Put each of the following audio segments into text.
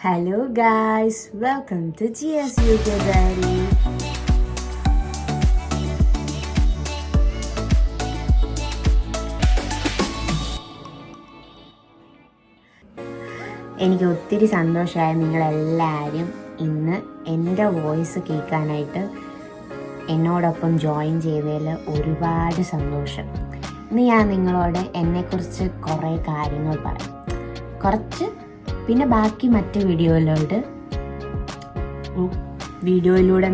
Hello guys, welcome to GS UK Diary. എനിക്ക് ഒത്തിരി സന്തോഷമായി നിങ്ങളെല്ലാവരും ഇന്ന് എൻ്റെ വോയിസ് കേൾക്കാനായിട്ട് എന്നോടൊപ്പം ജോയിൻ ചെയ്തതിൽ ഒരുപാട് സന്തോഷം. ഇന്ന് ഞാൻ നിങ്ങളോട് എന്നെക്കുറിച്ച് കുറേ കാര്യങ്ങൾ പറയാം, കുറച്ച് പിന്നെ ബാക്കി മറ്റ് വീഡിയോയിലൂടെ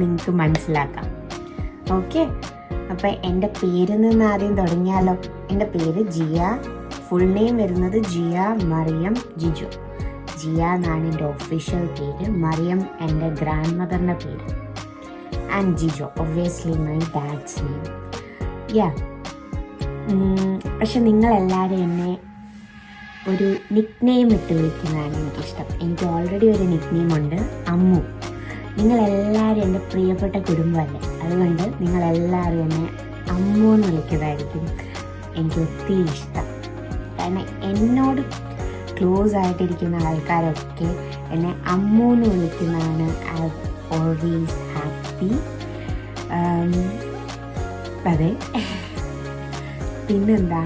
നിങ്ങൾക്ക് മനസ്സിലാക്കാം. ഓക്കെ, അപ്പോൾ എൻ്റെ പേരിൽ നിന്ന് ആദ്യം തുടങ്ങിയാലോ. എൻ്റെ പേര് ജിയ, ഫുൾ നെയിം വരുന്നത് ജിയ മറിയം ജിജു. ജിയ എന്നാണ് എൻ്റെ ഒഫീഷ്യൽ പേര്, മറിയം എൻ്റെ ഗ്രാൻഡ് മദറിൻ്റെ പേര്, and Jiju obviously my dad's name. Yeah, പക്ഷെ നിങ്ങളെല്ലാവരും എന്നെ ഒരു നിക് നെയിം ഇട്ട് വിളിക്കുന്നതാണ് എനിക്കിഷ്ടം. എനിക്ക് ഓൾറെഡി ഒരു നിക് നെയിം ഉണ്ട്, അമ്മു. നിങ്ങളെല്ലാവരും എൻ്റെ പ്രിയപ്പെട്ട കുടുംബമല്ലേ, അതുകൊണ്ട് നിങ്ങളെല്ലാവരും എന്നെ അമ്മു എന്ന് വിളിക്കുന്നതായിരിക്കും എനിക്ക് ഒത്തിരി ഇഷ്ടം. കാരണം എന്നോട് ക്ലോസ് ആയിട്ടിരിക്കുന്ന ആൾക്കാരൊക്കെ എന്നെ അമ്മു എന്ന് വിളിക്കുന്നതാണ് ഐ ഓൾവേസ് ഹാപ്പി. അതെ, പിന്നെന്താ,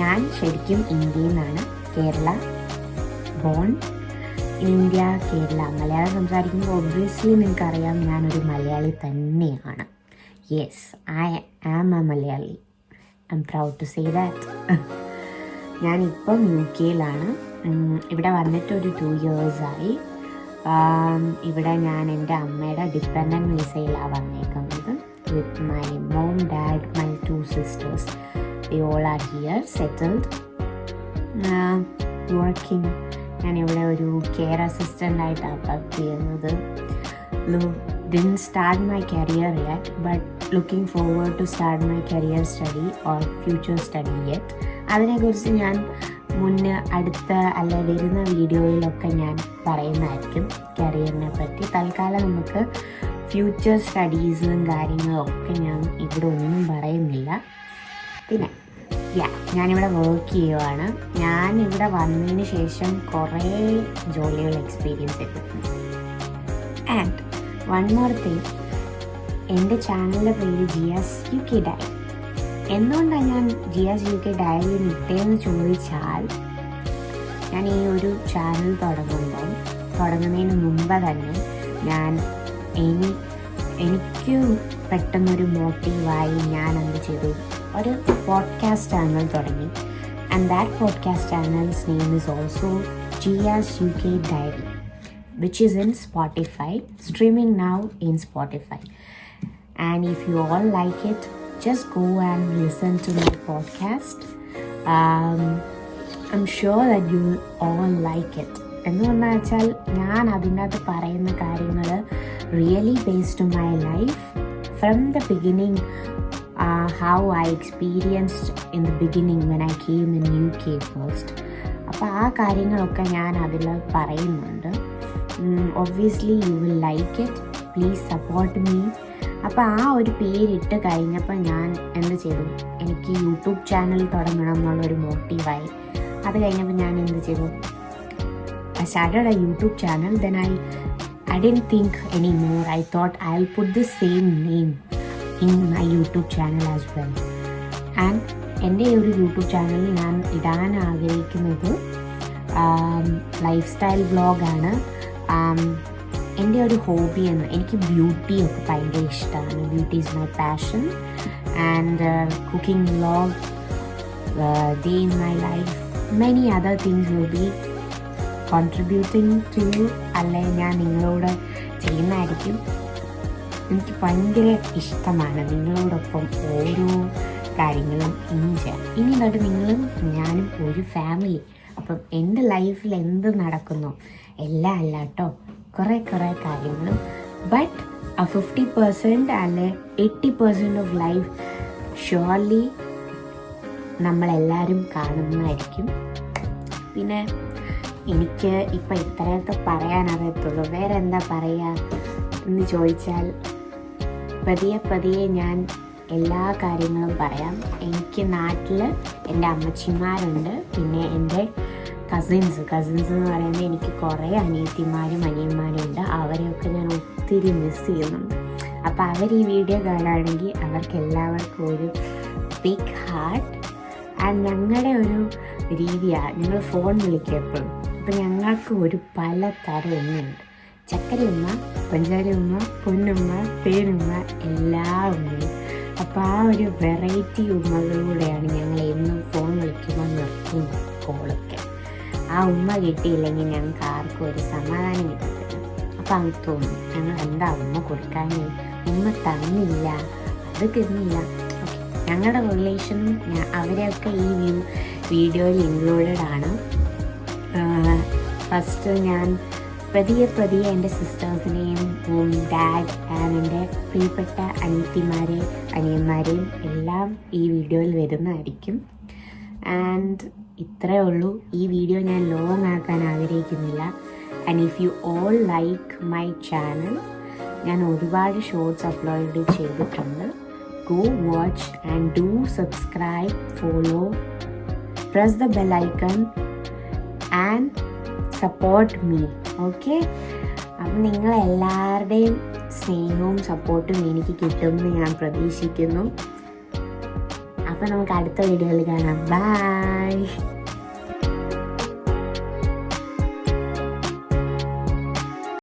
ഞാൻ ശരിക്കും ഇന്ത്യയിൽ നിന്നാണ്, കേരള ബോൺ, ഇന്ത്യ, കേരള. മലയാളം സംസാരിക്കുമ്പോൾ ഒബ്വിയസ്ലി നിങ്ങൾക്കറിയാം ഞാനൊരു മലയാളി തന്നെയാണ്. Yes, I am a Malayali. I am proud to say that. ഞാനിപ്പം UK ഇവിടെ വന്നിട്ട് ഒരു 2 years ആയി. ഇവിടെ ഞാൻ എൻ്റെ അമ്മയുടെ ഡിപ്പെൻഡൻറ്റ് വിസയിലാണ് വന്നേക്കുന്നത്. With my mom, dad, my 2 sisters. They all are here, settled, working. ഞാനിവിടെ ഒരു കെയർ അസിസ്റ്റൻ്റ് ആയിട്ടാണ് വർക്ക് ചെയ്യുന്നത്. Didn't start my career yet, but looking forward to start my career study or future study yet. അതിനെക്കുറിച്ച് ഞാൻ വരുന്ന വീഡിയോയിലൊക്കെ ഞാൻ പറയുന്നതായിരിക്കും കരിയറിനെ പറ്റി. തൽക്കാലം നമുക്ക് ഫ്യൂച്ചർ സ്റ്റഡീസും കാര്യങ്ങളും ഒക്കെ ഞാൻ ഇവിടെ ഒന്നും പറയുന്നില്ല. പിന്നെ ഞാനിവിടെ വർക്ക് ചെയ്യുവാണ്. ഞാനിവിടെ വന്നതിന് ശേഷം കുറേ ജോലികൾ എക്സ്പീരിയൻസ് ചെയ്തിട്ടുണ്ട്. ആൻഡ് വൺ മോർ തിങ്, എൻ്റെ ചാനലിൻ്റെ പേര് ജിയാസ് UK ഡയറി. എന്തുകൊണ്ടാണ് ഞാൻ ജിയാസ് UK ഡയറി ഇട്ടേന്ന് ചോദിച്ചാൽ, ഞാൻ ഈ ഒരു ചാനൽ തുടങ്ങുന്നതിന് മുമ്പ് തന്നെ എനിക്ക് പെട്ടെന്നൊരു മോട്ടീവായി ഞാൻ എന്ത് ചെയ്തു, ഒരു പോഡ്കാസ്റ്റ് ചാനൽ തുടങ്ങി. And that podcast channel's name is also Jiya's UK diary, which is in Spotify, streaming now in Spotify. And if you all like it, just go and listen to my podcast. I'm sure that you all like it. എന്ന് വെച്ചാൽ ഞാൻ അതിൻ്റെ അകത്ത് പറയുന്ന കാര്യങ്ങൾ really based on my life from the beginning, how I experienced in the beginning when I came in UK first. അപ്പോൾ ആ കാര്യങ്ങളൊക്കെ ഞാൻ അതിൽ പറയുന്നുണ്ട്. Obviously you will like it, please support me. അപ്പോൾ ആ ഒരു പേരിട്ട് കഴിഞ്ഞപ്പോൾ ഞാൻ എന്ത് ചെയ്തു, എനിക്ക് യൂട്യൂബ് ചാനൽ തുടങ്ങണം എന്നുള്ളൊരു മോട്ടീവായി. അത് കഴിഞ്ഞപ്പോൾ ഞാൻ എന്ത് ചെയ്തു, I started a YouTube channel. Then I didn't think anymore. I thought I'll put the same name in my YouTube channel as well. And എൻ്റെ ഒരു യൂട്യൂബ് ചാനലിൽ ഞാൻ ഇടാൻ ആഗ്രഹിക്കുന്നത് ലൈഫ് സ്റ്റൈൽ വ്ളോഗാണ്. എൻ്റെ ഒരു ഹോബി എന്ന്, എനിക്ക് ബ്യൂട്ടി ഒക്കെ ഭയങ്കര ഇഷ്ടമാണ്. Beauty is my passion. And cooking vlog, day in my life, many other things will be contributing to you. അല്ലെ ഞാൻ നിങ്ങളോട് ചെയ്യുന്നതായിരിക്കും. എനിക്ക് ഭയങ്കര ഇഷ്ടമാണ് നിങ്ങളോടൊപ്പം ഓരോ കാര്യങ്ങളും ഇനി തൊട്ട് നിങ്ങളും ഞാനും ഒരു ഫാമിലി. അപ്പം എൻ്റെ ലൈഫിൽ എന്ത് നടക്കുന്നു എല്ലാം അല്ല കേട്ടോ, കുറേ കാര്യങ്ങളും. ബട്ട് 50% അല്ലെ 80% ഓഫ് ലൈഫ് ഷുവർലി നമ്മളെല്ലാവരും കാണുന്നതായിരിക്കും. പിന്നെ എനിക്ക് ഇപ്പം ഇത്രയൊക്കെ പറയാനറിയത്തുള്ളൂ. വേറെ എന്താ പറയുക എന്ന് ചോദിച്ചാൽ, പതിയെ ഞാൻ എല്ലാ കാര്യങ്ങളും പറയാം. എനിക്ക് നാട്ടിൽ എൻ്റെ അമ്മച്ചിമാരുണ്ട്, പിന്നെ എൻ്റെ കസിൻസ് എന്ന് പറയുമ്പോൾ എനിക്ക് കുറേ അനിയത്തിമാരും അനിയന്മാരും ഉണ്ട്. അവരെയൊക്കെ ഞാൻ ഒത്തിരി മിസ് ചെയ്യുന്നുണ്ട്. അപ്പോൾ അവർ ഈ വീഡിയോ കാണുകയാണെങ്കിൽ അവർക്ക് എല്ലാവർക്കും ഒരു ബിഗ് ഹാർട്ട്. ആൻഡ് ഞങ്ങളുടെ ഒരു രീതിയാണ്, ഞങ്ങൾ ഫോൺ വിളിക്കുക എപ്പോഴും. അപ്പോൾ ഞങ്ങൾക്ക് ഒരു പലതരം ഉമ്മയുണ്ട്. ചക്കരയുമ്മ, പഞ്ചാരയുമ്മ, പൊന്നുമ്മ, തേനുമ്മ, എല്ലാ ഉമ്മയും. അപ്പോൾ ആ ഒരു വെറൈറ്റി ഉമ്മകളിലൂടെയാണ് ഞങ്ങൾ എന്നും ഫോൺ വിളിക്കുമ്പോൾ നിർത്തുന്നത് കോളൊക്കെ. ആ ഉമ്മ കിട്ടിയില്ലെങ്കിൽ ഞങ്ങൾക്ക് ആർക്കും ഒരു സമാധാനം കിട്ടത്തില്ല. അപ്പോൾ അത് തോന്നും ഞങ്ങൾ എന്താ ഉമ്മ കൊടുക്കാൻ, ഉമ്മ തന്നില്ല, അത് കിട്ടുന്നില്ല. ഓക്കെ, ഞങ്ങളുടെ റിലേഷനും അവരെയൊക്കെ ഈ വീഡിയോയിൽ ഇൻക്ലൂഡഡ് ആണ്. ഫസ്റ്റ് ഞാൻ പതിയെ എൻ്റെ സിസ്റ്റേഴ്സിനെയും ഡാഡ് ആൻഡ് എൻ്റെ പ്രിയപ്പെട്ട അനിയന്മാരെയും എല്ലാം ഈ വീഡിയോയിൽ വരുന്നതായിരിക്കും. ആൻഡ് ഇത്രയേ ഉള്ളൂ. ഈ വീഡിയോ ഞാൻ ലോങ് ആക്കാൻ ആഗ്രഹിക്കുന്നില്ല. And if you all like my channel, ഞാൻ ഒരുപാട് ഷോർട്സ് അപ്ലോഡ് ചെയ്തിട്ടുണ്ട്. Go watch and do subscribe, follow, press the bell icon and support me. Okay, അപ്പം നിങ്ങളെല്ലാവരുടെയും സ്നേഹവും സപ്പോർട്ടും എനിക്ക് കിട്ടുമെന്ന് ഞാൻ പ്രതീക്ഷിക്കുന്നു. അപ്പോൾ നമുക്ക് അടുത്ത വീഡിയോയിൽ കാണാം. ബൈ.